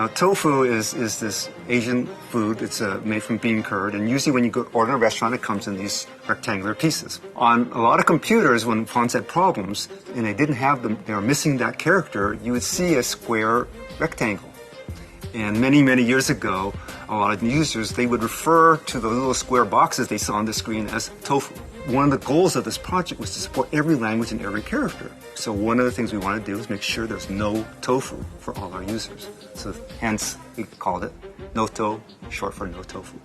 Now, tofu is this Asian food. It's made from bean curd, and usually when you go order in a restaurant, it comes in these rectangular pieces. On a lot of computers, when fonts had problems and they didn't have them, they were missing that character, you would see a square rectangle. And many, many years ago, a lot of users, they would refer to the little square boxes they saw on the screen as tofu. One of the goals of this project was to support every language and every character. So one of the things we want to do is make sure there's no tofu for all our users. So hence, we called it Noto, short for no tofu.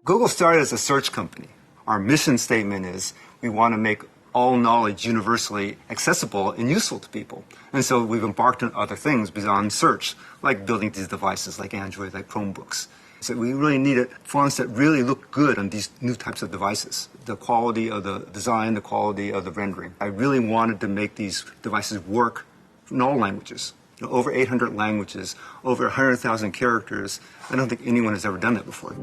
Google started as a search company. Our mission statement is we want to make all knowledge universally accessible and useful to people. And so we've embarked on other things beyond search, like building these devices like Android, like Chromebooks. So we really needed fonts that really look good on these new types of devices. The quality of the design, the quality of the rendering. I really wanted to make these devices work in all languages. You know, over 800 languages, over 100,000 characters. I don't think anyone has ever done that before.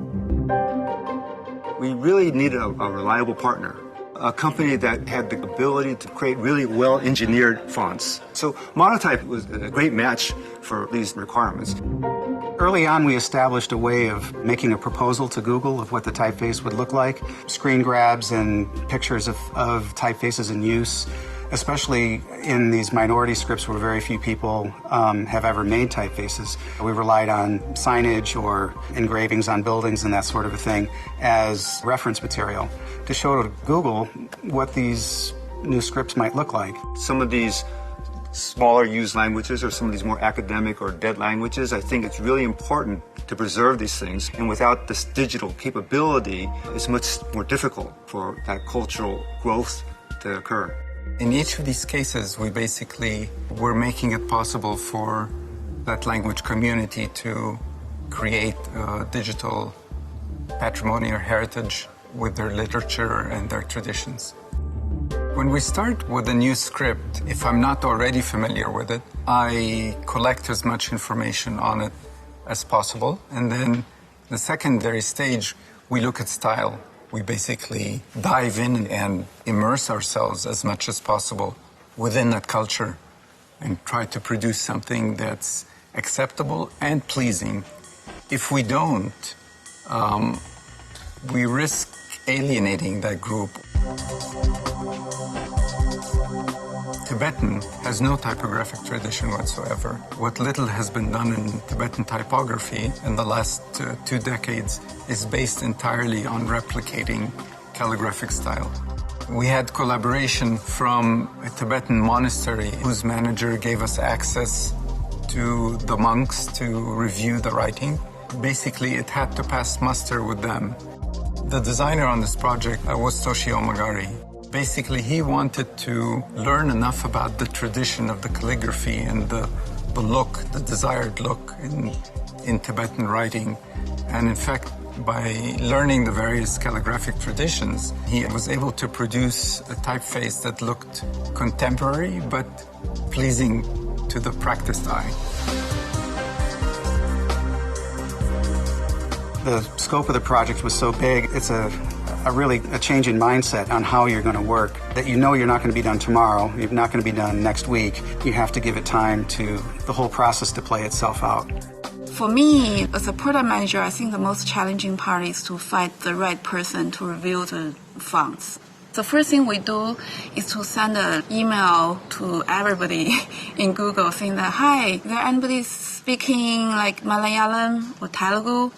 We really needed a reliable partner. A company that had the ability to create really well-engineered fonts. So Monotype was a great match for these requirements. Early on, we established a way of making a proposal to Google of what the typeface would look like. Screen grabs and pictures of typefaces in use, especially in these minority scripts where very few people have ever made typefaces. We relied on signage or engravings on buildings and that sort of a thing as reference material to show to Google what these new scripts might look like. Some of these smaller used languages or some of these more academic or dead languages, I think it's really important to preserve these things. And without this digital capability, it's much more difficult for that cultural growth to occur. In each of these cases, we're making it possible for that language community to create a digital patrimony or heritage with their literature and their traditions. When we start with a new script, if I'm not already familiar with it, I collect as much information on it as possible. And then the secondary stage, we look at style. We basically dive in and immerse ourselves as much as possible within that culture and try to produce something that's acceptable and pleasing. If we don't, we risk alienating that group. Tibetan has no typographic tradition whatsoever. What little has been done in Tibetan typography in the last 2 decades is based entirely on replicating calligraphic style. We had collaboration from a Tibetan monastery whose manager gave us access to the monks to review the writing. Basically, it had to pass muster with them. The designer on this project was Toshio Magari. Basically, he wanted to learn enough about the tradition of the calligraphy and the look, the desired look in Tibetan writing. And in fact, by learning the various calligraphic traditions, he was able to produce a typeface that looked contemporary but pleasing to the practiced eye. The scope of the project was so big, it's a really change in mindset on how you're going to work. That you know you're not going to be done tomorrow, you're not going to be done next week. You have to give it time to the whole process to play itself out. For me, as a product manager, I think the most challenging part is to find the right person to review the fonts. The first thing we do is to send an email to everybody in Google saying that, hi, is there anybody speaking like Malayalam or Telugu?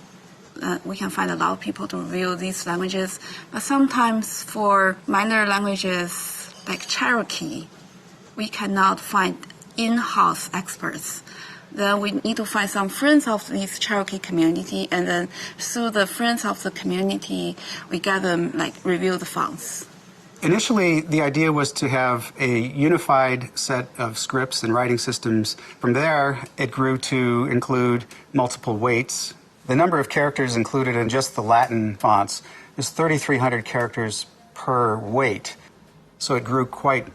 We can find a lot of people to review these languages. But sometimes for minor languages like Cherokee, we cannot find in-house experts. Then we need to find some friends of this Cherokee community, and then through the friends of the community, we get them review the fonts. Initially, the idea was to have a unified set of scripts and writing systems. From there, it grew to include multiple weights. The number of characters included in just the Latin fonts is 3,300 characters per weight. So it grew quite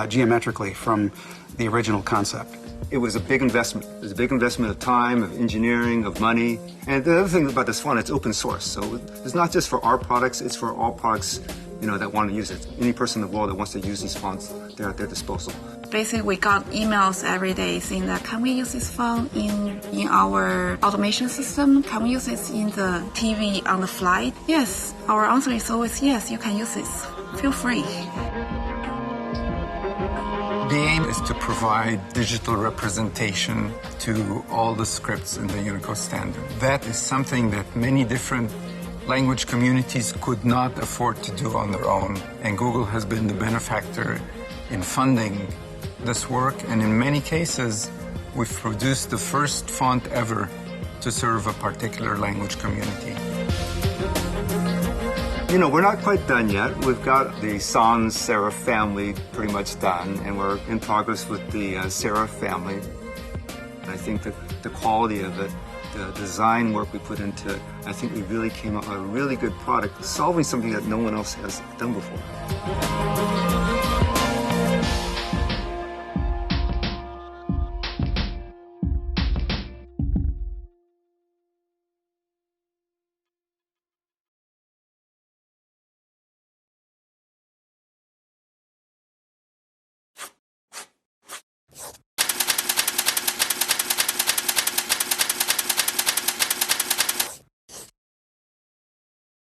geometrically from the original concept. it was a big investment. It was a big investment of time, of engineering, of money. And the other thing about this font, it's open source. So it's not just for our products, it's for all products, that want to use it. Any person in the world that wants to use these fonts, they're at their disposal. Basically, we got emails every day saying that, can we use this font in our automation system? Can we use this in the TV on the flight? Yes. Our answer is always yes, you can use this. Feel free. The aim is to provide digital representation to all the scripts in the Unicode standard. That is something that many different language communities could not afford to do on their own. And Google has been the benefactor in funding this work. And in many cases, we've produced the first font ever to serve a particular language community. We're not quite done yet. We've got the sans serif family pretty much done, and we're in progress with the serif family. And I think that the quality of it, the design work we put into it, I think we really came up with a really good product, solving something that no one else has done before.